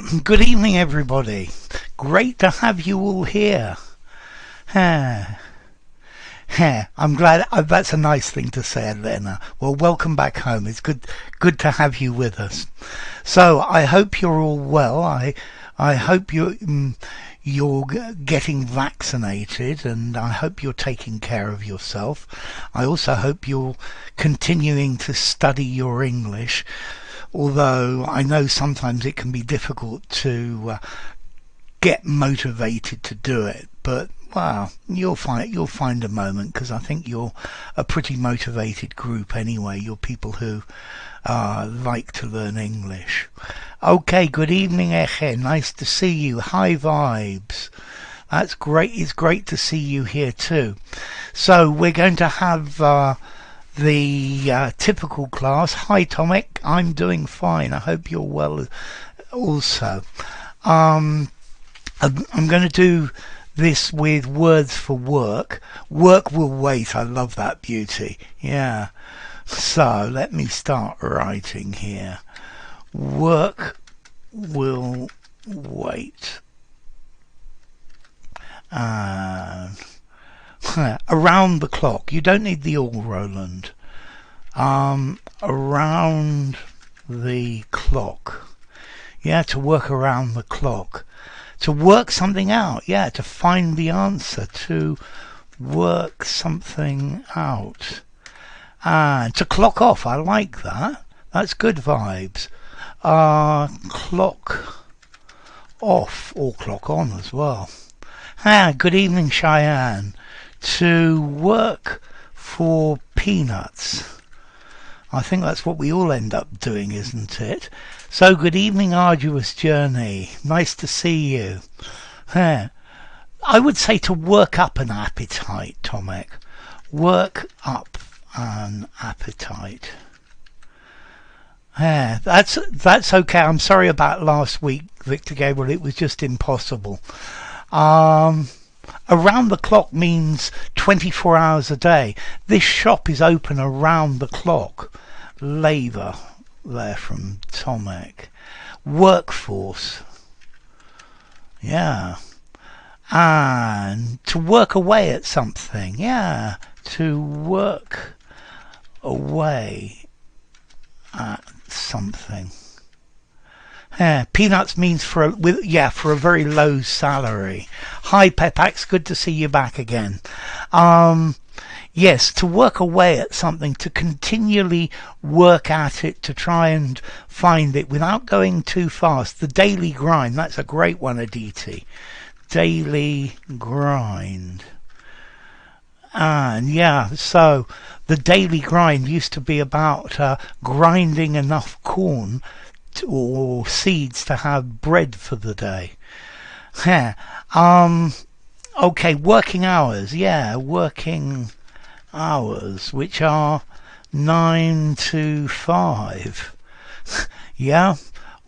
Good evening, everybody. Great to have you all here. I'm glad. That's a nice thing to say, Elena. Well, welcome back home. It's good to have you with us. So I hope you're all well. I hope you're getting vaccinated, and I hope you're taking care of yourself. I also hope you're continuing to study your English, although I know sometimes it can be difficult to get motivated to do it, but well, you'll find a moment, because I think you're a pretty motivated group anyway. You're people who like to learn English. Okay, good evening, Eche. Nice to see you. High vibes. That's great. It's great to see you here too. So we're going to have the typical class. Hi, Tomek. I'm doing fine. I hope you're well also. I'm going to do this with words for work. Work will wait. I love that beauty. Yeah. So let me start writing here. Work will wait. And around the clock. You don't need the all, Roland. Around the clock. Yeah, to work around the clock. To work something out. Yeah, to find the answer. To work something out. And to clock off. I like that. That's good vibes. Clock off, or clock on as well. Good evening, Cheyenne. To work for peanuts. I think that's what we all end up doing, isn't it? So good evening, arduous journey. Nice to see you. I would say to work up an appetite, Tomek. Work up an appetite. That's okay. I'm sorry about last week, Victor Gabriel. It was just impossible. Around the clock means 24 hours a day. This shop is open around the clock. Labour, there from Tomek. Workforce. Yeah. And to work away at something. Yeah. To work away at something. Peanuts means for a very low salary. Hi Pepax, good to see you back again. Yes, to work away at something, to continually work at it, to try and find it without going too fast. The daily grind, that's a great one, Aditi. Daily grind. And yeah, so the daily grind used to be about grinding enough corn or seeds to have bread for the day. Okay, working hours. Yeah, working hours, which are 9 to 5. Yeah,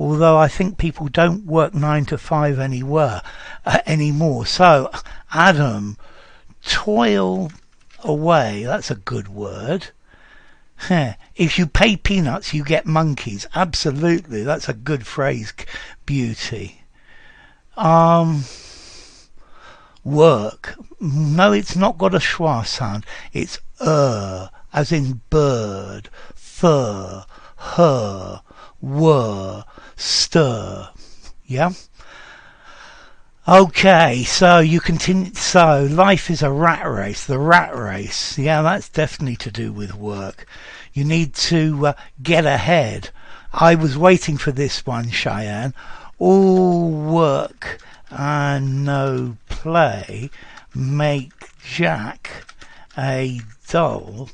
although I think people don't work 9 to 5 anymore. So, Adam, toil away. That's a good word. If you pay peanuts, you get monkeys. Absolutely, that's a good phrase. Beauty. Work. No, it's not got a schwa sound. It's as in bird, fur, her, were, stir. Yeah. Okay, so you continue. So life is a rat race. The rat race. Yeah, that's definitely to do with work. You need to get ahead. I was waiting for this one, Cheyenne. All work and no play make Jack a dull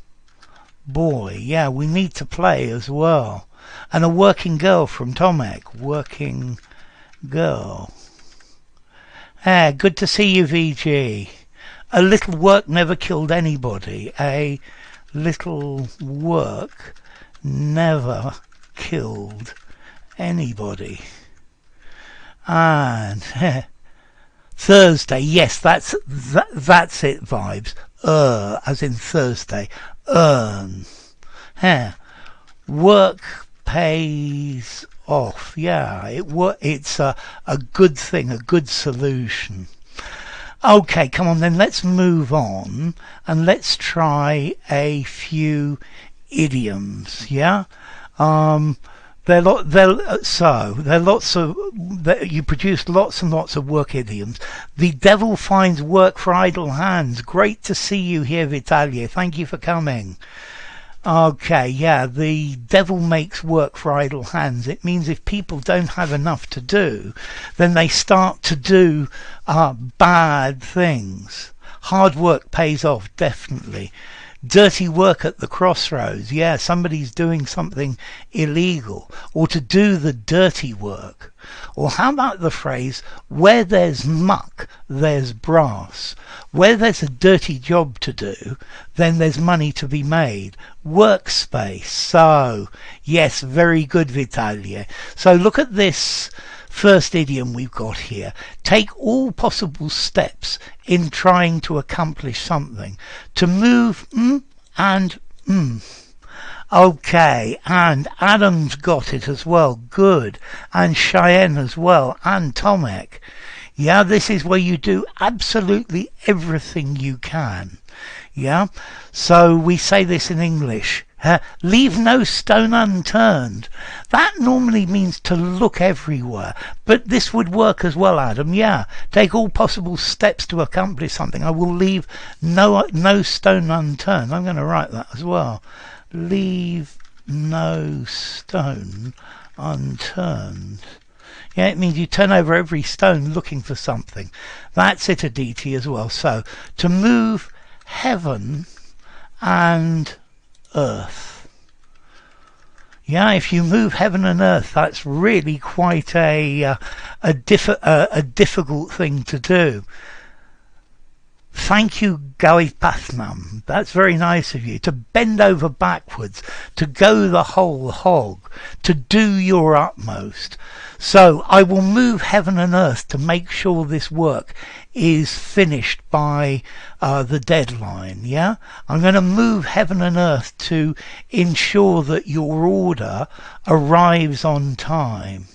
boy. Yeah, we need to play as well. And a working girl from Tomek. Working girl. Good to see you, VG. A little work never killed anybody. A little work never killed anybody. And Thursday, yes, that's it, vibes. As in Thursday. Earn. Work pays off. Yeah, it's a good thing, a good solution. Okay, come on then, let's move on and let's try a few idioms. Yeah. There are lots of, you produce lots and lots of work idioms. The devil finds work for idle hands. Great to see you here, Vitalia. Thank you for coming. Okay, yeah, the devil makes work for idle hands. It means if people don't have enough to do, then they start to do bad things. Hard work pays off, definitely. Dirty work at the crossroads. Yeah, somebody's doing something illegal, or to do the dirty work. Or how about the phrase, where there's muck, there's brass. Where there's a dirty job to do, then there's money to be made. Workspace. So, yes, very good, Vitalia. So look at this first idiom we've got here. Take all possible steps in trying to accomplish something. To move and Okay, and Adam's got it as well. Good. And Cheyenne as well. And Tomek. Yeah, this is where you do absolutely everything you can. Yeah, so we say this in English. Leave no stone unturned. That normally means to look everywhere, but this would work as well, Adam. Yeah, take all possible steps to accomplish something. I will leave no stone unturned. I'm going to write that as well. Leave no stone unturned. Yeah, it means you turn over every stone looking for something. That's it, Aditi, as well. So, to move heaven and earth. Yeah, if you move heaven and earth, that's really quite a difficult thing to do. Thank you, Gawi Pathnam. That's very nice of you. To bend over backwards, to go the whole hog, to do your utmost. So I will move heaven and earth to make sure this work is finished by the deadline. Yeah, I'm going to move heaven and earth to ensure that your order arrives on time.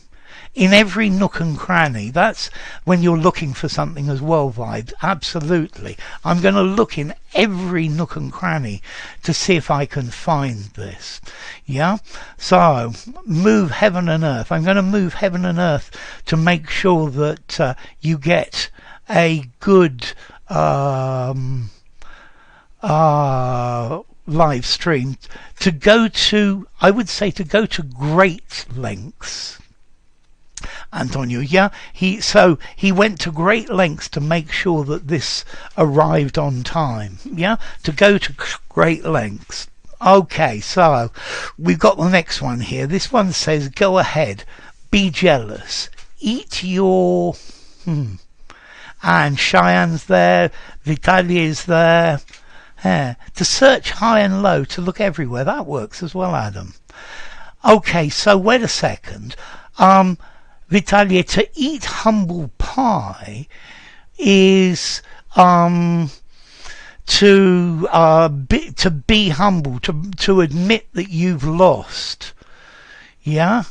In every nook and cranny. That's when you're looking for something as well, Vibes. Absolutely. I'm going to look in every nook and cranny to see if I can find this. Yeah? So, move heaven and earth. I'm going to move heaven and earth to make sure that you get a good live stream. To go to, I would say to go to great lengths. Antonio, yeah, he went to great lengths to make sure that this arrived on time. Yeah, to go to great lengths. Okay, so we've got the next one here. This one says, go ahead, be jealous, eat your and Cheyenne's there, Vitalia's there. Yeah. To search high and low, to look everywhere. That works as well, Adam. Okay, so wait a second. Vitalia, to eat humble pie is to be humble, to admit that you've lost. Yeah.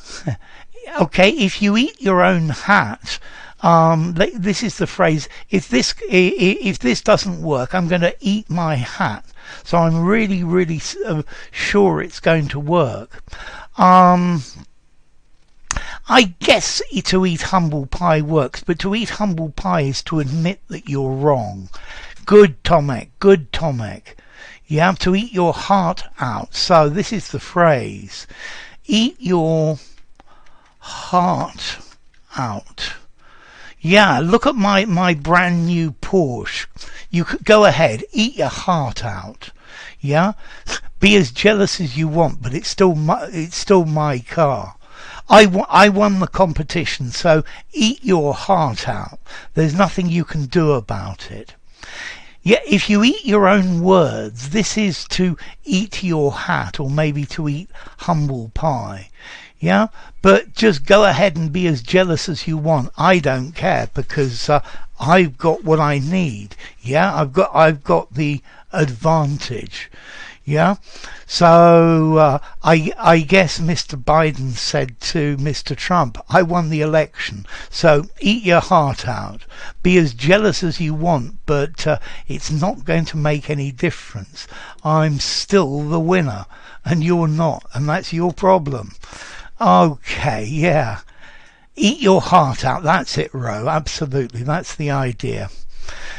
Okay. If you eat your own hat, this is the phrase. If this doesn't work, I'm going to eat my hat. So I'm really sure it's going to work. I guess to eat humble pie works, but to eat humble pie is to admit that you're wrong. Good, Tomek. Good, Tomek. You have to eat your heart out. So this is the phrase. Eat your heart out. Yeah, look at my brand new Porsche. You could go ahead, eat your heart out. Yeah? Be as jealous as you want, but it's still my car. I won the competition, so eat your heart out. There's nothing you can do about it. Yeah, if you eat your own words, this is to eat your hat, or maybe to eat humble pie. Yeah, but just go ahead and be as jealous as you want. I don't care, because I've got what I need. Yeah, I've got the advantage. Yeah, so I guess Mr. Biden said to Mr. Trump, I won the election, so eat your heart out. Be as jealous as you want, but it's not going to make any difference. I'm still the winner, and you're not, and that's your problem. Okay, yeah. Eat your heart out. That's it, Ro. Absolutely. That's the idea.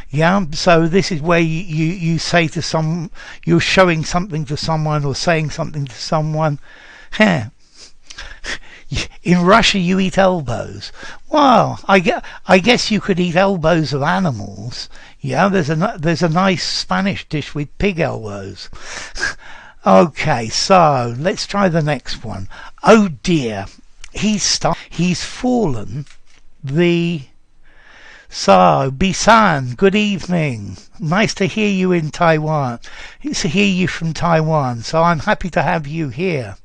Yeah, so this is where you say to you're showing something to someone or saying something to someone. Heh. In Russia you eat elbows. Well, I guess you could eat elbows of animals. Yeah, there's a nice Spanish dish with pig elbows. Okay, so let's try the next one. Oh dear, he's fallen the... So, Bisan, good evening. Nice to hear you in Taiwan. It's to hear you from Taiwan, so I'm happy to have you here.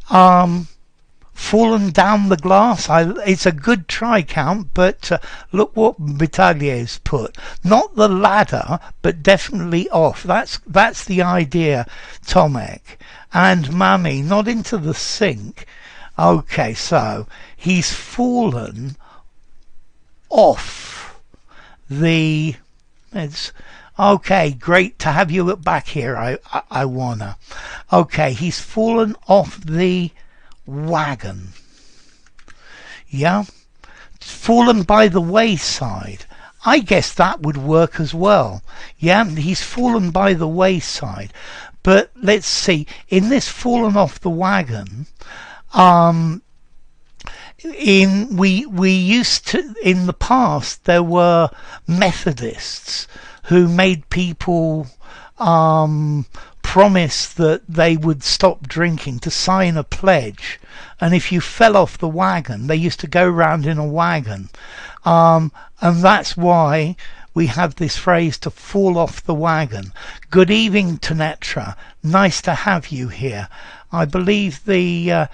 Fallen down the glass. It's a good try count, but look what Vitalier's put. Not the ladder, but definitely off. That's the idea, Tomek. And Mummy, not into the sink. Okay, so he's fallen off the... It's okay, great to have you back here. I wanna. Okay, he's fallen off the wagon. Yeah, fallen by the wayside. I guess that would work as well. Yeah, he's fallen by the wayside. But let's see, in this fallen off the wagon, we used to, in the past, there were Methodists who made people promise that they would stop drinking, to sign a pledge, and if you fell off the wagon, they used to go round in a wagon, and that's why we have this phrase, to fall off the wagon. Good evening, Tanetra. Nice to have you here. I believe the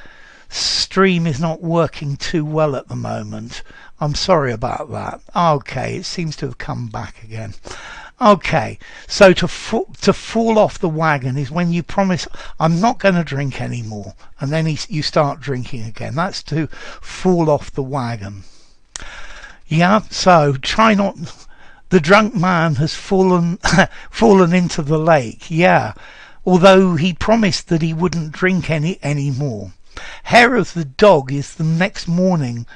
stream is not working too well at the moment. I'm sorry about that. Okay, it seems to have come back again. Okay, so to fall off the wagon is when you promise, I'm not going to drink anymore, and then you start drinking again. That's to fall off the wagon. Yeah, so try not... The drunk man has fallen into the lake. Yeah, although he promised that he wouldn't drink any more. Hair of the dog is the next morning.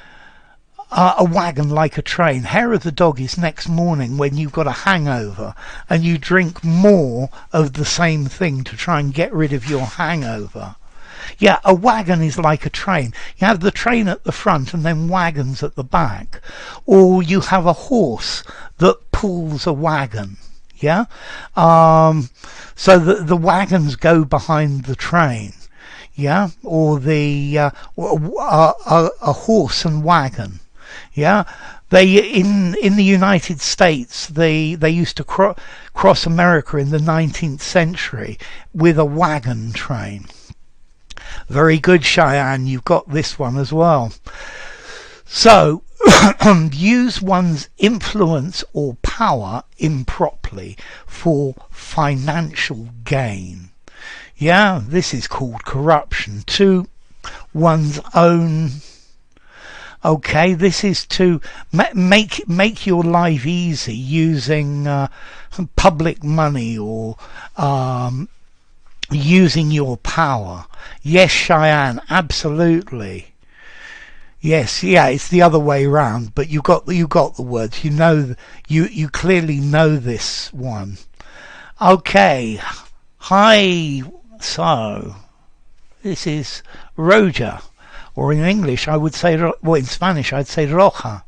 A wagon like a train. Hair of the dog is next morning when you've got a hangover and you drink more of the same thing to try and get rid of your hangover. Yeah, a wagon is like a train. You have the train at the front and then wagons at the back. Or you have a horse that pulls a wagon. Yeah? So the wagons go behind the train. Yeah? Or a horse and wagon. Yeah? They in the United States they used to cross America in the 19th century with a wagon train. Very good, Cheyenne, you've got this one as well. So use one's influence or power improperly for financial gain. Yeah, this is called corruption. To one's own... Okay, this is to make your life easy using public money or using your power. Yes, Cheyenne, absolutely. Yes, yeah, it's the other way round, but you got the words. You know, you clearly know this one. Okay, hi. So this is Roja. Or in English, I would say, well, in Spanish, I'd say roja.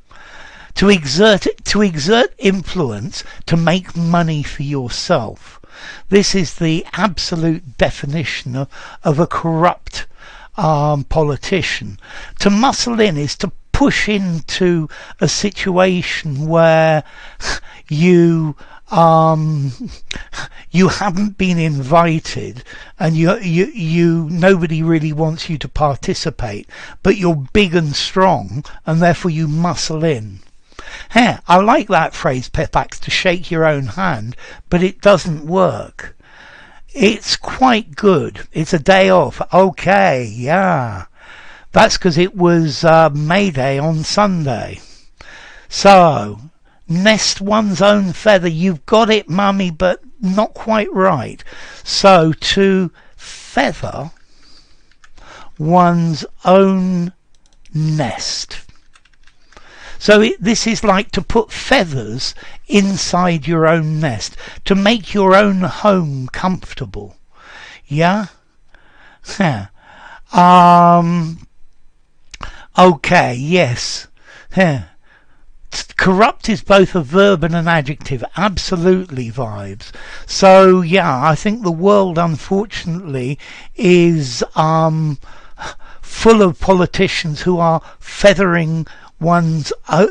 To exert influence, to make money for yourself. This is the absolute definition of a corrupt politician. To muscle in is to push into a situation where you haven't been invited and you nobody really wants you to participate, but you're big and strong and therefore you muscle in. Hey, I like that phrase, Pepax, to shake your own hand, but it doesn't work. It's quite good. It's a day off. Okay, yeah. That's because it was May Day on Sunday. So, nest one's own feather. You've got it, mummy, but not quite right. So, to feather one's own nest. So this is like to put feathers inside your own nest, to make your own home comfortable. Yeah? Huh. Okay, yes. Huh. Corrupt is both a verb and an adjective. Absolutely, vibes. So yeah, I think the world, unfortunately, is full of politicians who are feathering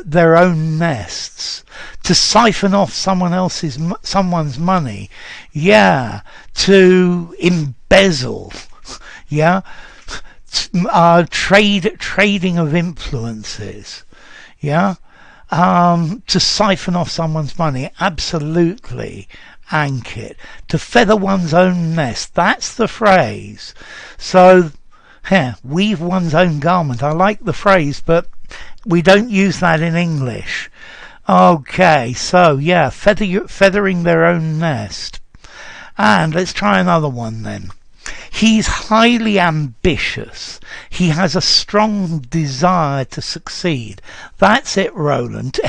their own nests to siphon off someone's money. Yeah, to embezzle. Yeah, trading of influences. Yeah. To siphon off someone's money. Absolutely, Ankit. To feather one's own nest. That's the phrase. So, weave one's own garment. I like the phrase, but we don't use that in English. Okay, so yeah, feathering their own nest. And let's try another one then. He's highly ambitious. He has a strong desire to succeed. That's it, Roland.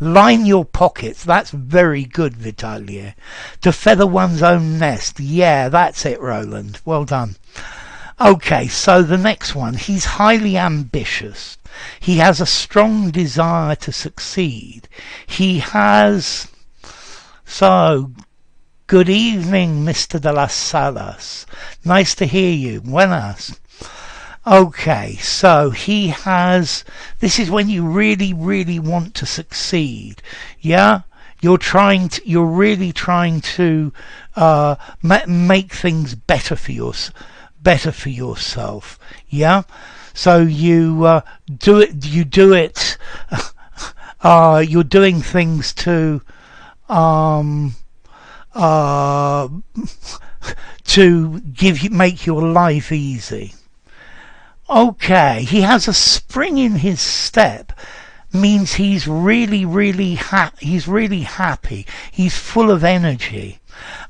Line your pockets. That's very good, Vitalia. To feather one's own nest. Yeah, that's it, Roland. Well done. Okay, so the next one. He's highly ambitious. He has a strong desire to succeed. He has... So... Good evening, Mr. de las Salas. Nice to hear you. Buenas. Okay, so he has... This is when you really, really want to succeed. Yeah? You're really trying to make things better for yourself. Yeah? So you do it. You're doing things to make your life easy. Okay, he has a spring in his step. Means he's really, really he's really happy. He's full of energy.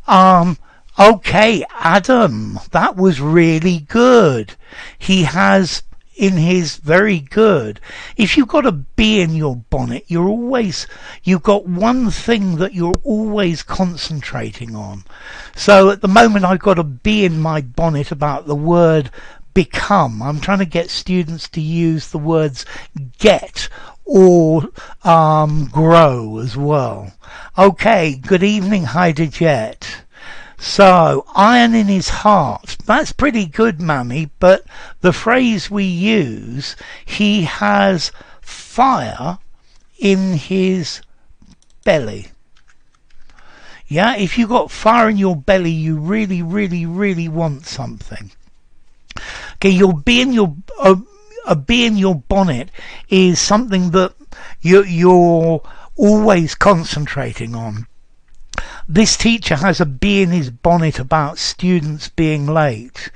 Okay, Adam, that was really good. He has in his very good. If you've got a bee in your bonnet, you've got one thing that you're always concentrating on. So at the moment I've got a bee in my bonnet about the word become. I'm trying to get students to use the words get or grow as well. Okay, good evening, Hyderjet. So, iron in his heart. That's pretty good, Mummy, but the phrase we use, he has fire in his belly. Yeah, if you've got fire in your belly, you really, really, really want something. Okay, a bee in your bonnet is something that you're always concentrating on. This teacher has a bee in his bonnet about students being late.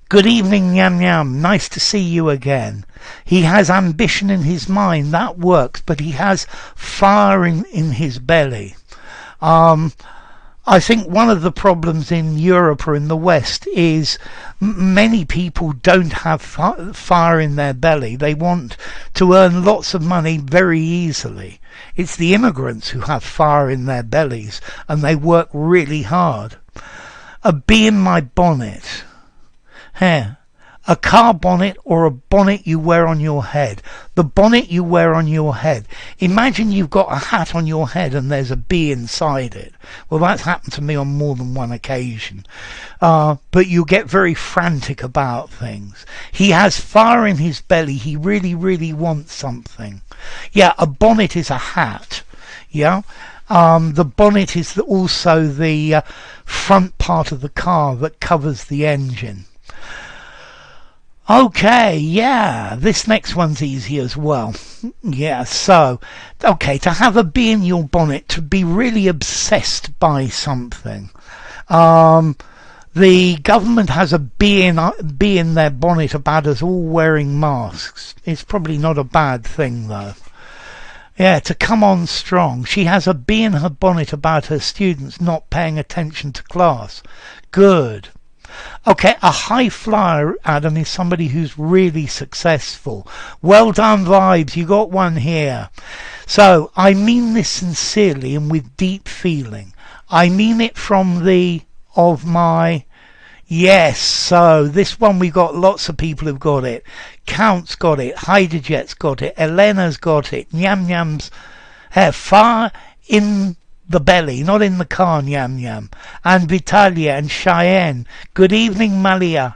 Good evening, Yam Yam. Nice to see you again. He has ambition in his mind. That works, but he has fire in his belly. I think one of the problems in Europe or in the West is many people don't have fire in their belly. They want to earn lots of money very easily. It's the immigrants who have fire in their bellies and they work really hard. A bee in my bonnet. A car bonnet or a bonnet you wear on your head. The bonnet you wear on your head. Imagine you've got a hat on your head and there's a bee inside it. Well, that's happened to me on more than one occasion. But you get very frantic about things. He has fire in his belly. He really, really wants something. Yeah, a bonnet is a hat. Yeah. The bonnet is also the front part of the car that covers the engine. Okay, yeah, this next one's easy as well. Yeah, so, okay, to have a bee in your bonnet, to be really obsessed by something. The government has a bee in their bonnet about us all wearing masks. It's probably not a bad thing, though. Yeah, to come on strong. She has a bee in her bonnet about her students not paying attention to class. Good. Okay, a high flyer, Adam, is somebody who's really successful. Well done, Vibes. You got one here. So, I mean this sincerely and with deep feeling. I mean it from the of my... Yes, so this one we got lots of people who've got it. Count's got it, Hyderjet's got it, Elena's got it, Nyam Nyam's far in the belly, not in the car, Nyam Nyam. And Vitalia and Cheyenne. Good evening, Malia.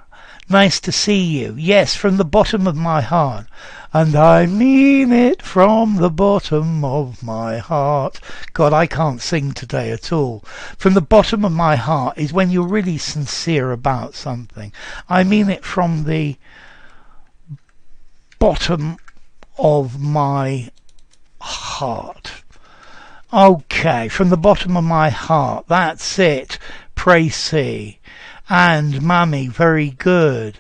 Nice to see you. Yes, from the bottom of my heart. And I mean it from the bottom of my heart. God, I can't sing today at all. From the bottom of my heart is when you're really sincere about something. I mean it from the bottom of my heart. Okay, from the bottom of my heart. That's it. Pray see. And Mummy, very good.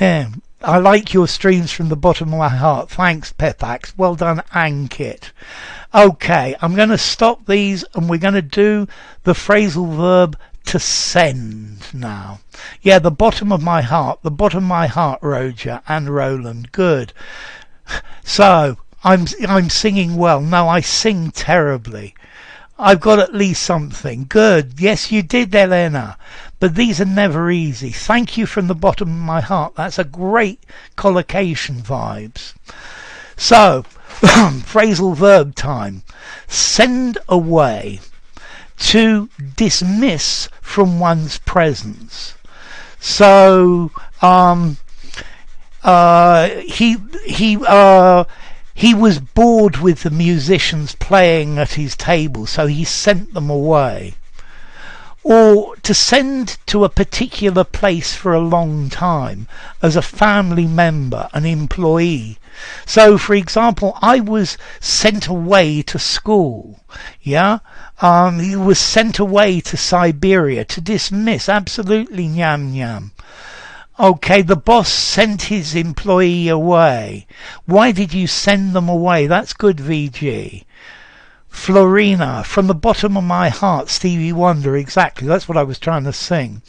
I like your streams from the bottom of my heart. Thanks, Pepax. Well done, Ankit. Okay, I'm going to stop these and we're going to do the phrasal verb to send now. Yeah, the bottom of my heart. The bottom of my heart, Roger and Roland. Good. So, I'm singing well. No, I sing terribly. I've got at least something. Good. Yes, you did, Elena. But these are never easy. Thank you from the bottom of my heart. That's a great collocation, Vibes. So, phrasal verb time. Send away. To dismiss from one's presence. So, he was bored with the musicians playing at his table, so he sent them away. Or to send to a particular place for a long time as a family member, an employee. So, for example, I was sent away to school. Yeah? He was sent away to Siberia. To dismiss, absolutely, Nyam Nyam. Okay, the boss sent his employee away. Why did you send them away? That's good, VG. Florina, from the bottom of my heart, Stevie Wonder, exactly, that's what I was trying to sing.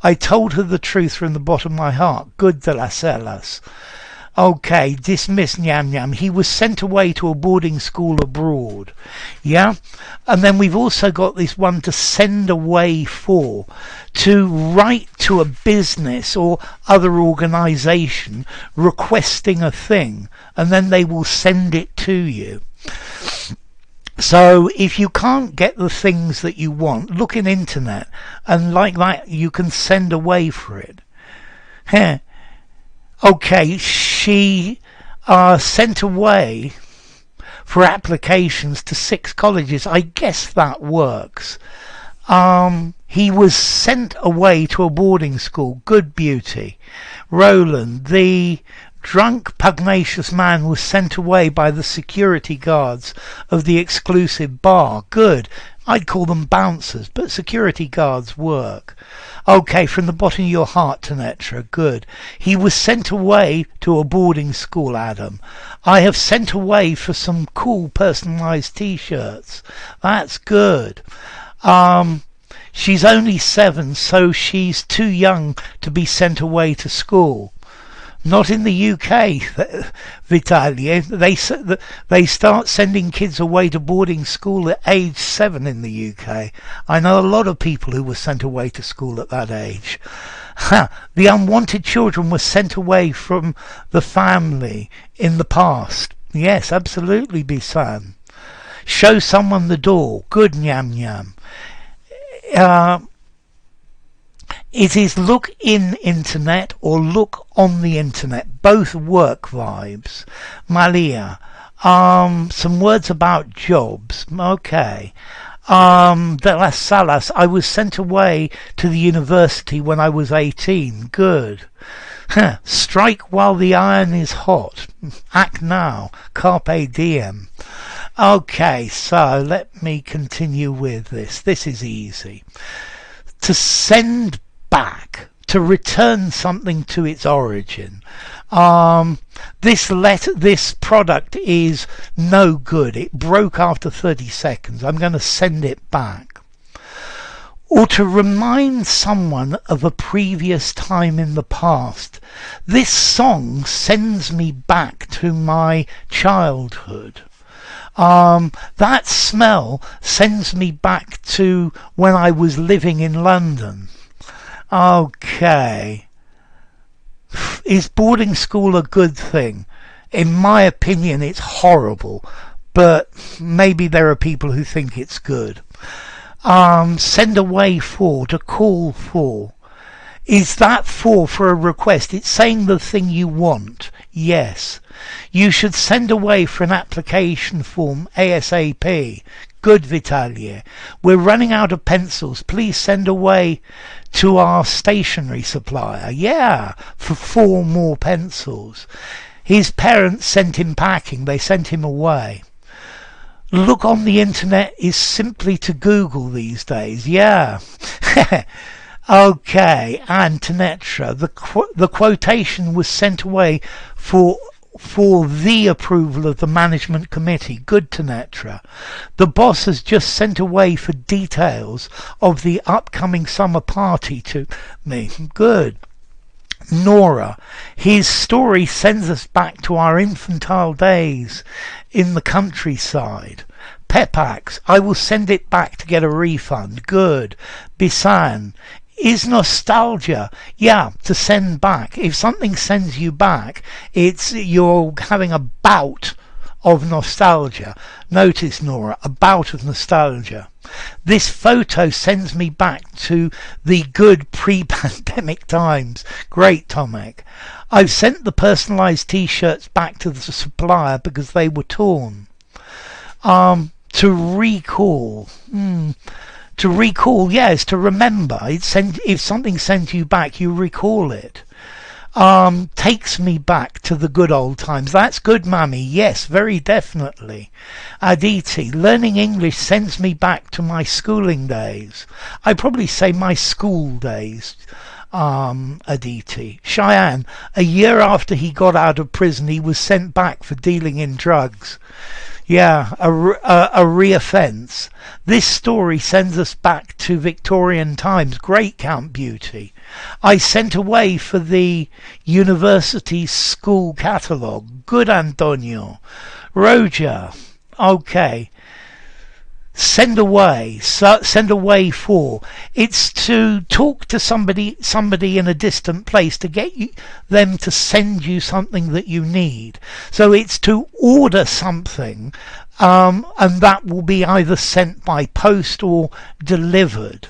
I told her the truth from the bottom of my heart. Good, de las Celas. Okay, dismiss, Nyam Nyam. He was sent away to a boarding school abroad. Yeah? And then we've also got this one, to send away for. To write to a business or other organisation requesting a thing, and then they will send it to you. So if you can't get the things that you want, look in internet, and like that you can send away for it. Okay, she sent away for applications to 6 colleges. I guess that works. He was sent away to a boarding school. Good, Beauty. Roland, the drunk, pugnacious man was sent away by the security guards of the exclusive bar. Good. I'd call them bouncers, but security guards work. Okay, from the bottom of your heart, Tanetra. Good. He was sent away to a boarding school, Adam. I have sent away for some cool personalised t-shirts. That's good. She's only 7, so she's too young to be sent away to school. Not in the UK, Vitalia. They start sending kids away to boarding school at age 7 in the UK. I know a lot of people who were sent away to school at that age. The unwanted children were sent away from the family in the past. Yes, absolutely, Bisan. Show someone the door. Good, Nyam Nyam. It is look in internet or look on the internet. Both work, Vibes. Malia. Some words about jobs. Okay. De las Salas. I was sent away to the university when I was 18. Good. Strike while the iron is hot. Act now. Carpe diem. Okay, so let me continue with this. This is easy. To send back, to return something to its origin. This product is no good. It broke after 30 seconds. I'm going to send it back. Or to remind someone of a previous time in the past. This song sends me back to my childhood. That smell sends me back to when I was living in London. Okay. Is boarding school a good thing? In my opinion, it's horrible, but maybe there are people who think it's good. Send away for, to call for. Is that for a request? It's saying the thing you want. Yes. You should send away for an application form ASAP. Good, Vitalia. We're running out of pencils. Please send away to our stationery supplier. Yeah, for 4 more pencils. His parents sent him packing. They sent him away. Look on the internet is simply to Google these days. Yeah. Okay, and Tanetra. The quotation was sent away for the approval of the management committee. Good, Tanetra. The boss has just sent away for details of the upcoming summer party to me. Good. Nora, his story sends us back to our infantile days in the countryside. Pepax, I will send it back to get a refund. Good. Bisan, is nostalgia. Yeah, to send back. If something sends you back, you're having a bout of nostalgia. Notice, Nora, a bout of nostalgia. This photo sends me back to the good pre-pandemic times. Great, Tomek. I've sent the personalised t-shirts back to the supplier because they were torn. To recall. To recall, yes, to remember. If something sends you back, you recall it. Takes me back to the good old times. That's good, Mummy. Yes, very definitely. Aditi, learning English sends me back to my schooling days. I'd probably say my school days. Aditi. Cheyenne, a year after he got out of prison, he was sent back for dealing in drugs. Yeah, a reoffence. This story sends us back to Victorian times. Great, Count Beauty. I sent away for the university school catalogue. Good, Antonio. Roger. Okay. Send away. Send away for. It's to talk to somebody in a distant place to get them to send you something that you need. So it's to order something, and that will be either sent by post or delivered.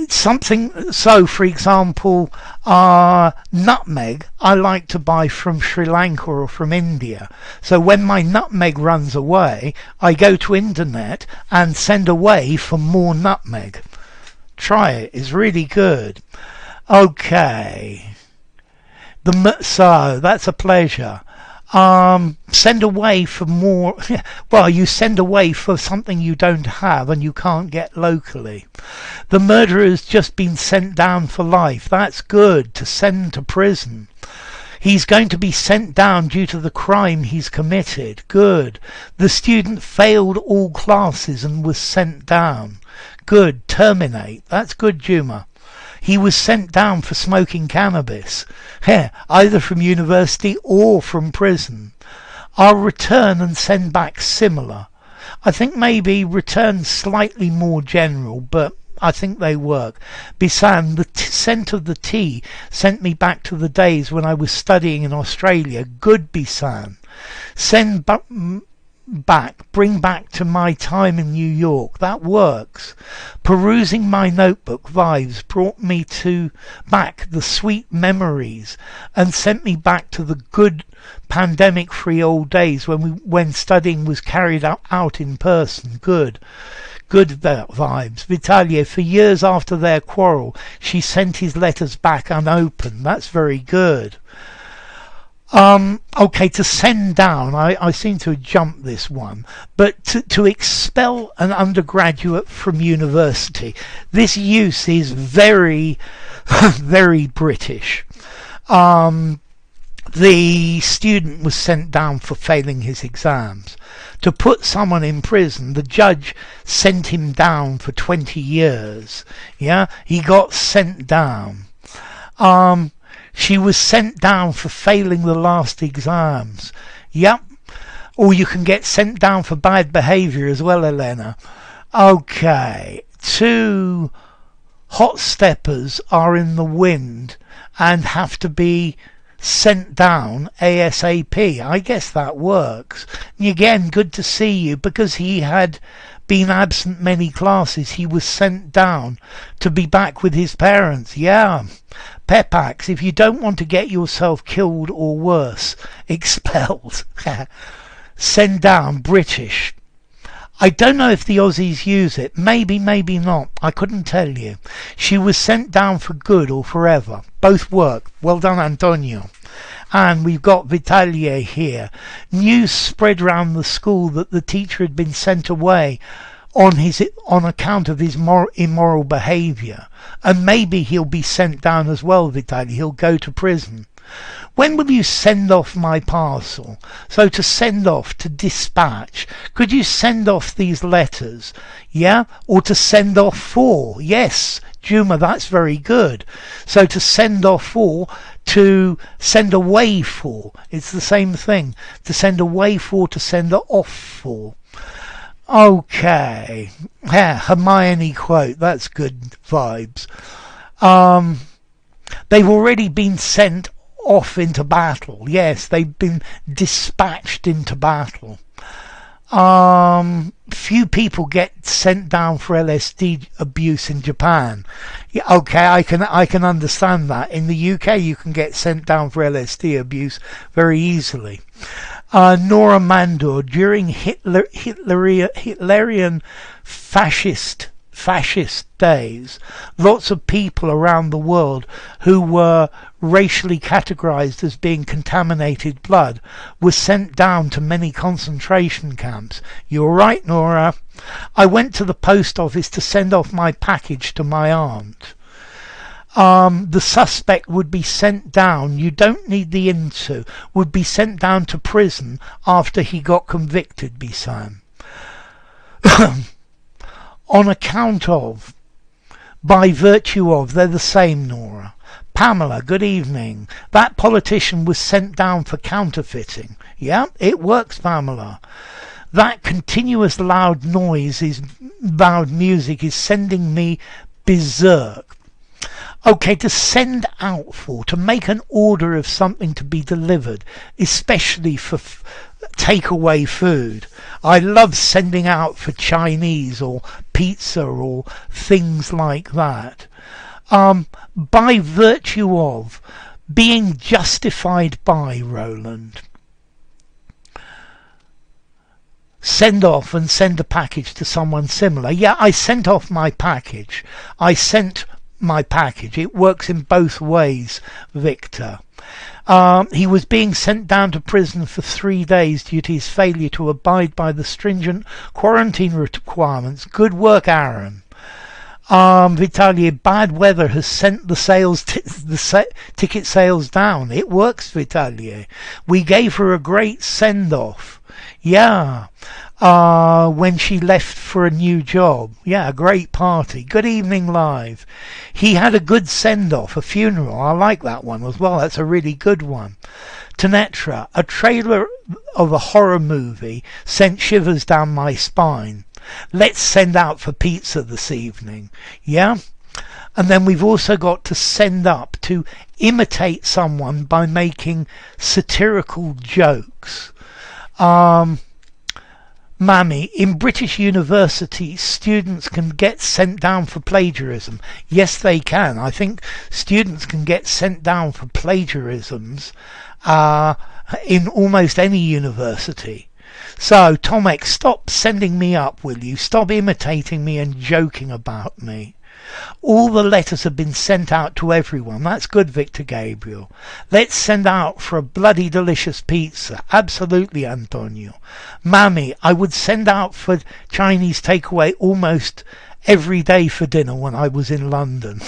Something, so for example, nutmeg I like to buy from Sri Lanka or from India. So when my nutmeg runs away, I go to internet and send away for more nutmeg. Try it, it's really good. Okay. So that's a pleasure. Send away for more. Well, you send away for something you don't have and you can't get locally. The murderer has just been sent down for life. That's good. To send to prison. He's going to be sent down due to the crime he's committed. Good. The student failed all classes and was sent down. Good. Terminate. That's good, Juma. He was sent down for smoking cannabis, either from university or from prison. I'll return and send back similar. I think maybe return slightly more general, but I think they work. Bisan, the scent of the tea sent me back to the days when I was studying in Australia. Good, Bisan. Send back, bring back to my time in New York. That works. Perusing my notebook vibes brought me back the sweet memories and sent me back to the good pandemic-free old days when studying was carried out in person. Good vibes. Vitalia, for years after their quarrel, she sent his letters back unopened. That's very good. Okay, to send down, I seem to have jumped this one, but to expel an undergraduate from university, this use is very, very British. The student was sent down for failing his exams. To put someone in prison, the judge sent him down for 20 years. Yeah, he got sent down. She was sent down for failing the last exams. Yep. Or you can get sent down for bad behaviour as well, Elena. Okay. 2 hot steppers are in the wind and have to be sent down ASAP. I guess that works. And again, good to see you. Because he had been absent many classes, he was sent down to be back with his parents. Yeah. Pepax, if you don't want to get yourself killed or worse, expelled. Send down, British. I don't know if the Aussies use it. Maybe, maybe not. I couldn't tell you. She was sent down for good or forever. Both work. Well done, Antonio. And we've got Vitaly here. News spread round the school that the teacher had been sent away on account of his immoral behaviour. And maybe he'll be sent down as well, Vitaly. He'll go to prison. When will you send off my parcel? So to send off, to dispatch. Could you send off these letters? Yeah? Or to send off for? Yes, Juma, that's very good. So to send off for, to send away for. It's the same thing. To send away for, to send off for. Okay. Yeah, Hermione quote. That's good vibes. They've already been sent off into battle. Yes, they've been dispatched into battle. Few people get sent down for LSD abuse in Japan. Yeah, okay, I can understand that. In the UK, you can get sent down for LSD abuse very easily. Nora Mandor, during Hitlerian fascist days, lots of people around the world who were racially categorized as being contaminated blood were sent down to many concentration camps. You're right, Nora. I went to the post office to send off my package to my aunt. The suspect would be sent down, you don't need the into, would be sent down to prison after he got convicted, Bisan. On account of, by virtue of, they're the same, Nora. Pamela, good evening. That politician was sent down for counterfeiting. Yeah, it works, Pamela. That continuous loud music is sending me berserk. Okay, to send out for, to make an order of something to be delivered, especially for takeaway food. I love sending out for Chinese or pizza or things like that. By virtue of, being justified by, Roland. Send off and send a package to someone similar. Yeah, I sent off my package. I sent my package. It works in both ways, Victor. He was being sent down to prison for 3 days due to his failure to abide by the stringent quarantine requirements. Good work, Aaron. Vitaly, bad weather has sent the ticket sales down. It works, Vitaly. We gave her a great send-off. Yeah. When she left for a new job. Yeah, a great party. Good evening, live. He had a good send-off, a funeral. I like that one as well. That's a really good one. Tanetra, a trailer of a horror movie sent shivers down my spine. Let's send out for pizza this evening. Yeah? And then we've also got to send up, to imitate someone by making satirical jokes. Mammy, in British universities, students can get sent down for plagiarism. Yes, they can. I think students can get sent down for plagiarisms in almost any university. So, Tomek, stop sending me up, will you? Stop imitating me and joking about me. All the letters have been sent out to everyone. That's good, Victor Gabriel. Let's send out for a bloody delicious pizza. Absolutely, Antonio. Mammy, I would send out for Chinese takeaway almost every day for dinner when I was in London.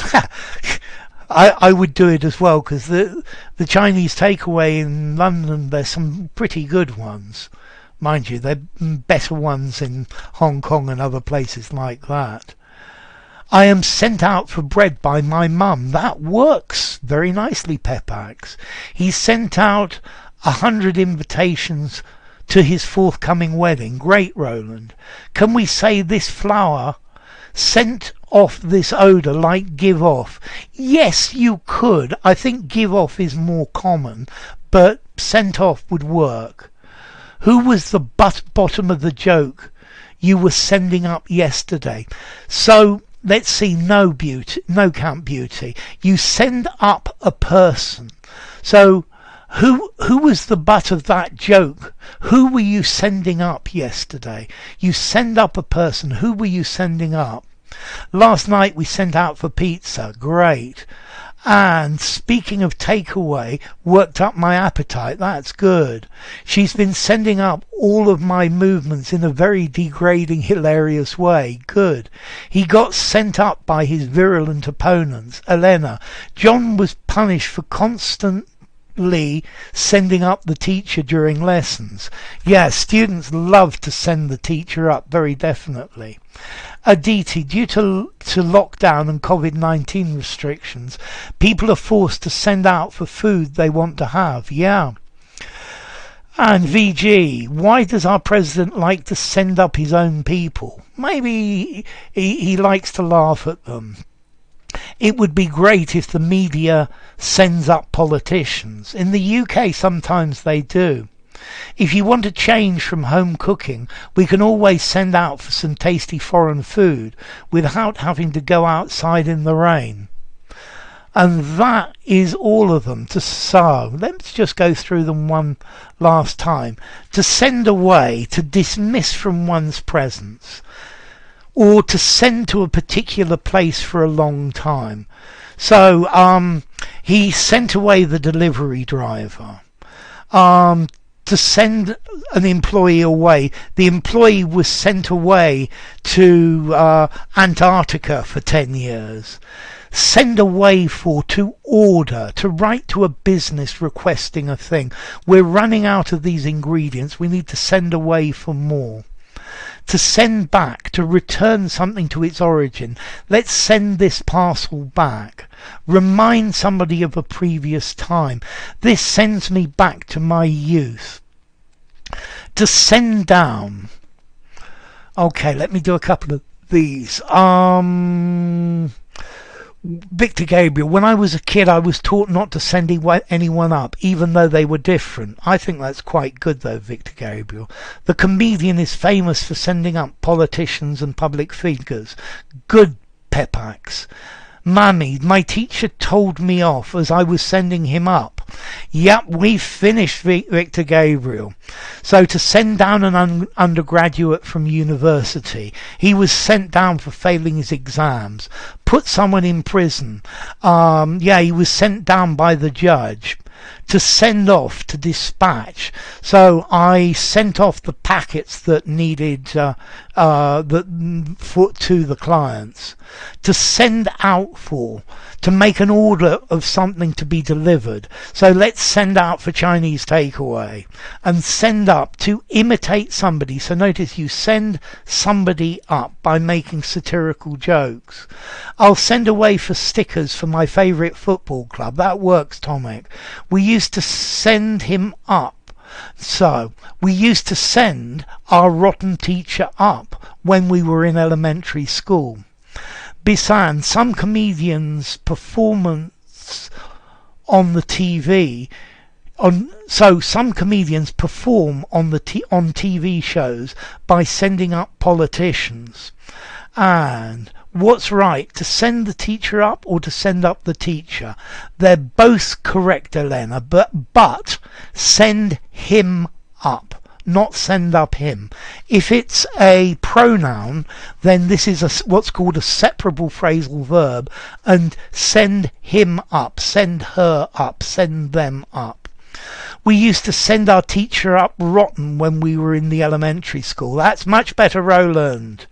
I would do it as well, because the Chinese takeaway in London, there's some pretty good ones. Mind you, they're better ones in Hong Kong and other places like that. I am sent out for bread by my mum. That works very nicely, Pepax. He sent out 100 invitations to his forthcoming wedding. Great, Roland. Can we say this flower sent off this odour like give off? Yes, you could. I think give off is more common, but sent off would work. Who was the bottom of the joke you were sending up yesterday? So let's see, no Count Beauty. You send up a person. So who was the butt of that joke? Who were you sending up yesterday? You send up a person. Who were you sending up? Last night we sent out for pizza. Great. And speaking of takeaway, worked up my appetite. That's good. She's been sending up all of my movements in a very degrading, hilarious way. Good. He got sent up by his virulent opponents. Elena, John was punished for constantly sending up the teacher during lessons. Yeah, students love to send the teacher up, very definitely. Aditi, due to lockdown and COVID-19 restrictions, people are forced to send out for food they want to have. Yeah. And VG, why does our president like to send up his own people? Maybe he likes to laugh at them. It would be great if the media sends up politicians. In the UK, sometimes they do. If you want to change from home cooking, we can always send out for some tasty foreign food without having to go outside in the rain. And that is all of them. So let's just go through them one last time. To send away, to dismiss from one's presence, or to send to a particular place for a long time. So he sent away the delivery driver. To send an employee away. The employee was sent away to Antarctica for 10 years. Send away for, to order, to write to a business requesting a thing. We're running out of these ingredients. We need to send away for more. To send back, to return something to its origin. Let's send this parcel back. Remind somebody of a previous time. This sends me back to my youth. To send down. Okay, let me do a couple of these. Victor Gabriel, when I was a kid I was taught not to send anyone up, even though they were different. I think that's quite good though, Victor Gabriel. The comedian is famous for sending up politicians and public figures. Good, Pepax. Mummy, my teacher told me off as I was sending him up. Yep, we've finished, Victor Gabriel. So to send down an undergraduate from university. He was sent down for failing his exams. Put someone in prison. Yeah, he was sent down by the judge. To send off, to dispatch. So I sent off the packets that needed to the clients. To send out for, to make an order of something to be delivered. So let's send out for Chinese takeaway. And send up, to imitate somebody. So notice you send somebody up by making satirical jokes. I'll send away for stickers for my favourite football club. That works, Tomek. We used to send him up. So we used to send our rotten teacher up when we were in elementary school. Bisan, some comedians' performance on the TV. So some comedians perform on TV shows by sending up politicians. And what's right, to send the teacher up or to send up the teacher? They're both correct, Elena, but send him up, not send up him. If it's a pronoun, then this is what's called a separable phrasal verb, and send him up, send her up, send them up. We used to send our teacher up rotten when we were in the elementary school. That's much better, Roland.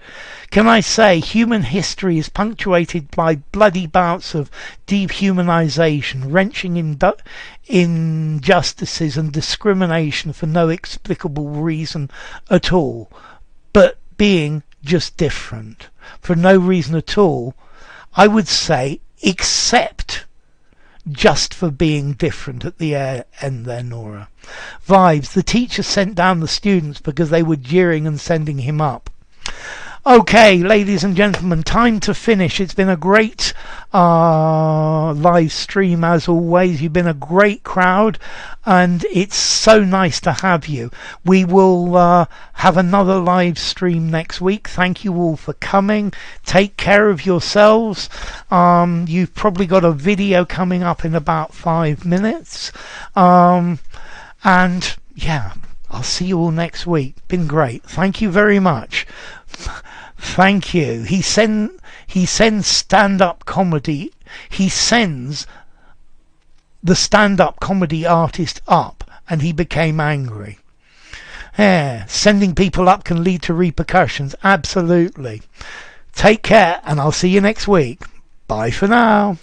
Can I say, human history is punctuated by bloody bouts of dehumanization, wrenching injustices and discrimination for no explicable reason at all, but being just different. For no reason at all, I would say, except just for being different at the end there, Nora. Vibes, the teacher sent down the students because they were jeering and sending him up. Okay, ladies and gentlemen, time to finish. It's been a great live stream as always. You've been a great crowd, and it's so nice to have you. We will have another live stream next week. Thank you all for coming. Take care of yourselves. You've probably got a video coming up in about 5 minutes. And yeah, I'll see you all next week. Been great. Thank you very much. Thank you. He sends stand-up comedy. He sends the stand-up comedy artist up, and he became angry. Yeah, sending people up can lead to repercussions. Absolutely. Take care, and I'll see you next week. Bye for now.